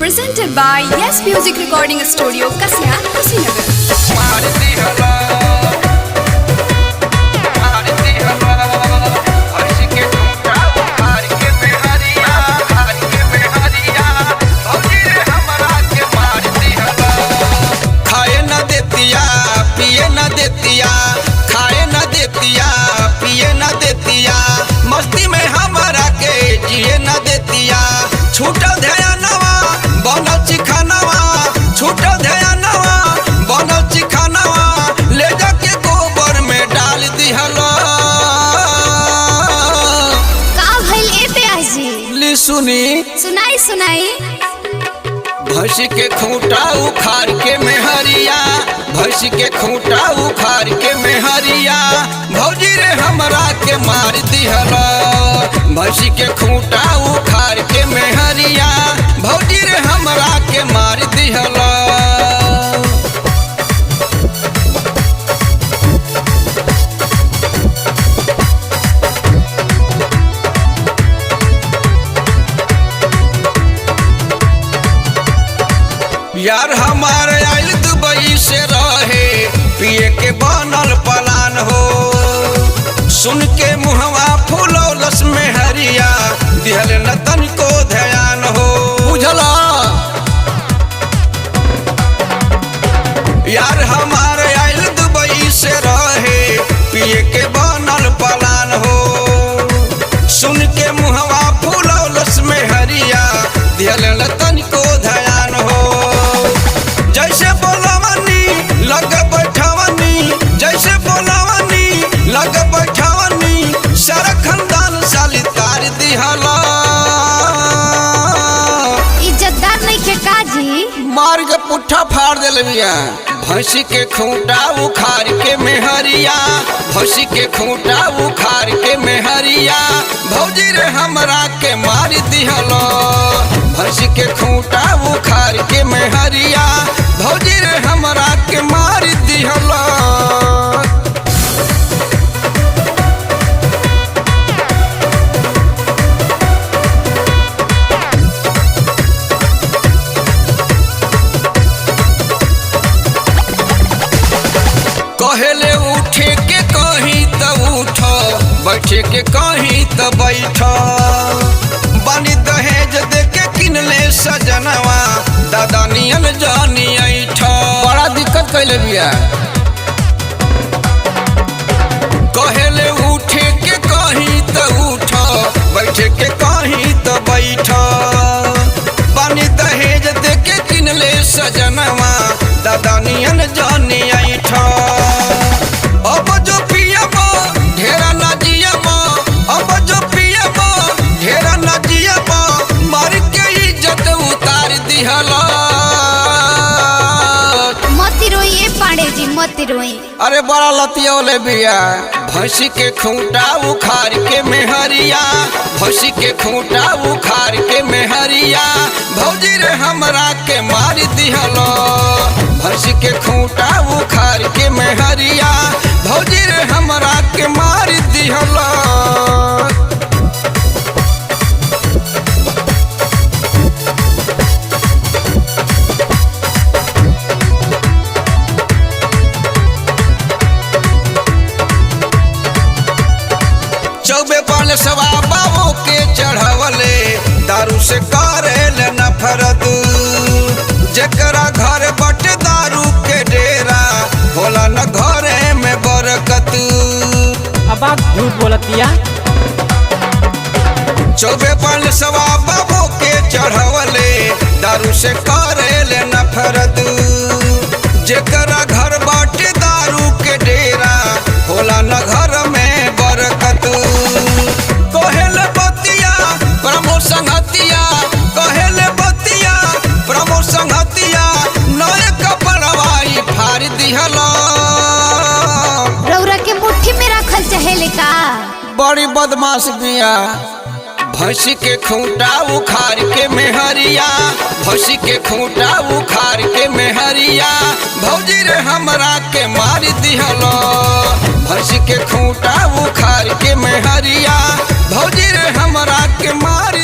presented by Yes Music Recording Studio, Kasya, Kushinagar. मस्ती में हमारा के जिए न देतिया, छूटल ध्यानवा बनल चिखानवा, छूटल ध्यानवा बनल चिखानवा, ले जाके गोबर में डाल दिहला। का भइल ए प्याजी? ली सुनी सुनाई भैंसी के खूंटा उखाड़ के मेहरिया, भैंसी के खूंटा उखाड़ के मेहरिया, भौजी रे हमरा के मार दिहला। भैंसी के खूंटा उखाड़ के मेहरिया, भौजी रे हमरा के मार दिहला। यार हमारे आइल दुबई से रहे, पिए के बनल पलान हो, सुन के मुहवा फूलौलस में हरिया, दिहल न तनिको ध्यान हो। बुझला यार हमारे आइल दुबई से रहे, पिए के बनल पलान हो, सुन के मुहवा फूलौलस में हरिया, दिहल न तनिको ध्यान हो। जैसे बोलावनी लग बैठावनी, जैसे बोलावनी लग बैठावनी, सारा खानदान साली तार दिहला। इज्जतदार नहीं के काजी, मार के पुट्ठा फाड़ देले बिया। भैंसी के खूंटा उखाड़ के मेहरिया, भैंसी के खूंटा उखाड़ के मेहरिया, भौजी रे हमरा के मार दिहला। भैंसी के खूंटा उखाड़ के मेहरिया, भौजी रे हमरा के मार दिहला। कहेले उठे के कहीं त उठ, बैठे के कहीं त बैठ, बानी दहेज दे के किनले सजनवा, दादा नियन जानी ऐठ। बड़ा दिक्कत कैले बिया। कहेले उठे के कहीं त उठ, बैठे के कहीं त बैठ, बानी दहेज दे के किनले सजनवा, दादा नियन जानी ऐठ। अब जो पियबो ढेरा ना जियबो, अब जो पियबो ढेरा ना जियबो, मार के इज्जत उतार दिहला। मत रोइए पांडे जी, मत रोइए। अरे बड़ा लतियौले बिया। भैंसी के खूंटा उखाड़ के मेहरिया, भैंसी के खूंटा उखाड़ के मेहरिया, भौजी रे हमरा के मार दिहला। भैंसी के खूंटा उखाड़ के मेहरिया, भौजी रे हमरा के मार दिहला। चौबे पाल सवा बाबू के चढ़वले, दारू से करेल नफरत, जेकरा घर बट दारू के डेरा, होला न घरे में बरकत। अब आप झूठ बोलतिया। चौबे पाल सवा बाबू के चढ़वले, दारू से करेल नफरत, जेकरा घर बट दारू के डेरा, होला न घर में बरकत। कहेले बतिया प्रमोशन हतिया, कहेले बतिया प्रमोशन हतिया, नए कपड़वाई फाड़ दिहला। रौरा के मुट्ठी में रखल चहेले का? बड़ी बदमाश बिया। भैंसी के खूंटा उखाड़ के मेहरिया, भैंसी के खूंटा उखाड़ के मेहरिया, भौजी रे हमरा के मार दिहला। भैंसी के खूंटा उखाड़ के मेहरिया, भौजी रे हमरा के मार